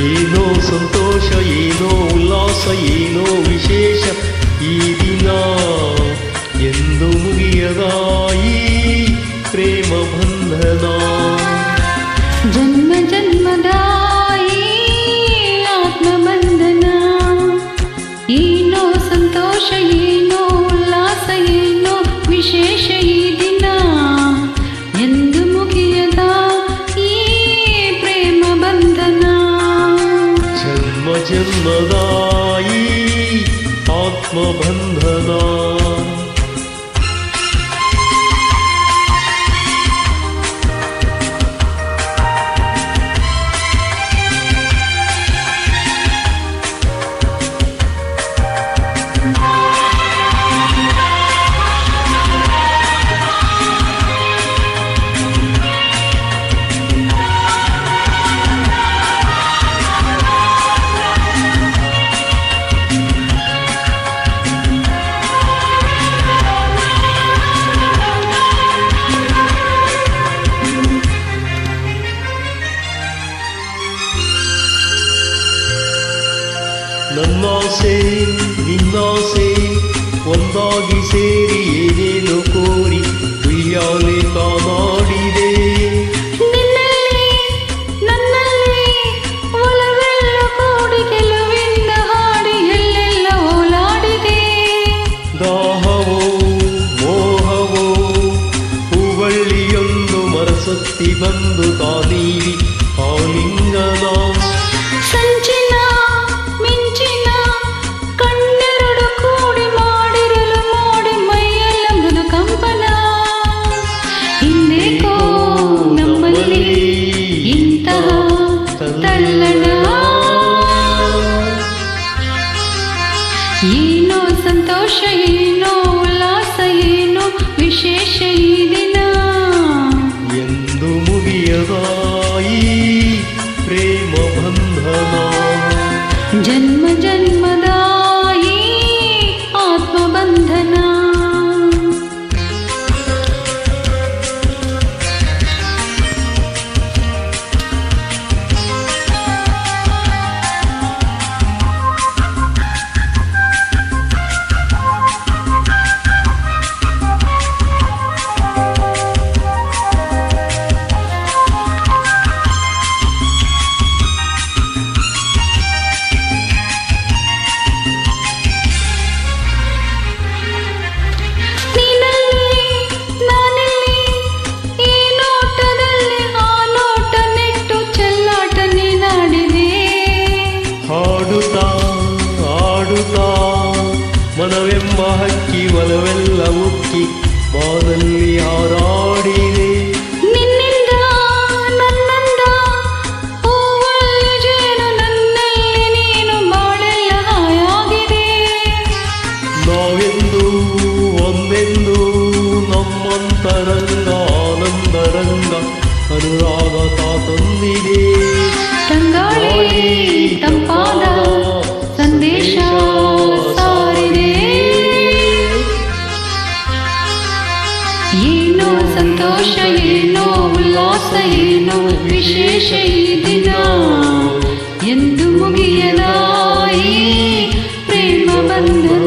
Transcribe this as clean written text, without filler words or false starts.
ಏನೋ ಸಂತೋಷ, ಏನೋ ಉಲ್ಲಾಸ, ಏನೋ ವಿಶೇಷ ಈ ದಿನ. ಎಂದು ಮುಗಿಯದ ಈ ಪ್ರೇಮ ಬಂಧನ. ಜನ್ಮ ಜನ್ಮದ ಆತ್ಮ ಬಂಧನ. ಏನೋ ಸಂತೋಷ, ಏನೋ ಉಲ್ಲಾಸ, ಏನೋ ವಿಶೇಷ ಈ ದಿನ. ಎಂದು ಮುಗಿಯದ ಈ ಪ್ರೇಮ ಬಂಧನ. ಜನ್ಮ ಜನ್ಮದ ಈ ಆತ್ಮ ಬಂಧನ. ನನ್ನಾಸೆ ನಿನ್ನಾಸೆ ಒಂದಾಗಿ ಸೇರಿ ಏನೇನು ಕೋರಿ ಉಯ್ಯಾಲೆ ಕಾನಾಡಿದೆ. ನನ್ನಲ್ಲಿ ಒಲವೆಲ್ಲ ಕೂಡಿ ಗೆಲುವಿಂದ ಹಾಡಿ ಎಲ್ಲೆಲ್ಲ ಓಲಾಡಿದೆ. ದಾಹವೋ ಮೋಹವೋ ಹೂವಳ್ಳಿಯೊಂದು ಮರಸತ್ತಿ ಬಂದು ತಾನೀರಿ ಆಲಿಂಗನ. ಸಂಚಿನ ಮಿಂಚಿನ ಕಣ್ಣೆರಡು ಕೂಡಿ ಮಾಡಿರಲು ಮೋಡಿ ಮೈಯೆಲ್ಲ ಮೃದು ಕಂಪನ. ಹಿಂದೇಕೋ ನಮ್ಮಲ್ಲಿ ಇಂತಹ ತಲ್ಲಣ. ಏನೋ ಸಂತೋಷ, ಏನೋ ಉಲ್ಲಾಸ, ಏನೋ ವಿಶೇಷ ಈ ದಿನ. ಎಂದು ಮುಗಿಯದ ಈ ಪ್ರೇಮ ಬಂಧನ. ಜನ್ಮ ಜನ್ಮದ ಈ ಆತ್ಮ ಬಂಧನ. ಮನವೆಂಬ ಹಕ್ಕಿ ಒಲವೆಲ್ಲ ಉಕ್ಕಿ ಬಾನಲ್ಲಿ ಹಾರಾಡಿದೆ. ನಿನ್ನಿಂದ ನನ್ನಂದ ಹೂವಲ್ಲಿ ಜೇನು, ನನ್ನಲ್ಲಿ ನೀನು, ಬಾಳೆಲ್ಲ ಹಾಯಾಗಿದೆ. ನಾವೆಂದು ಒಂದೆಂದು ನಮ್ಮಂತರಂಗ ಆನಂದರಂಗ ಅನುರಾಗ ತಂದಿದೆ. ತಂಗಾಳಿ ತಂಪಾದ ಸಂದೇಶ ಸಾರಿದೆ. ಏನೋ ಸಂತೋಷ, ಏನೋ ಉಲ್ಲಾಸ, ಏನೋ ವಿಶೇಷ ಈ ದಿನ. ಎಂದು ಮುಗಿಯದ ಈ ಪ್ರೇಮ ಬಂಧನ.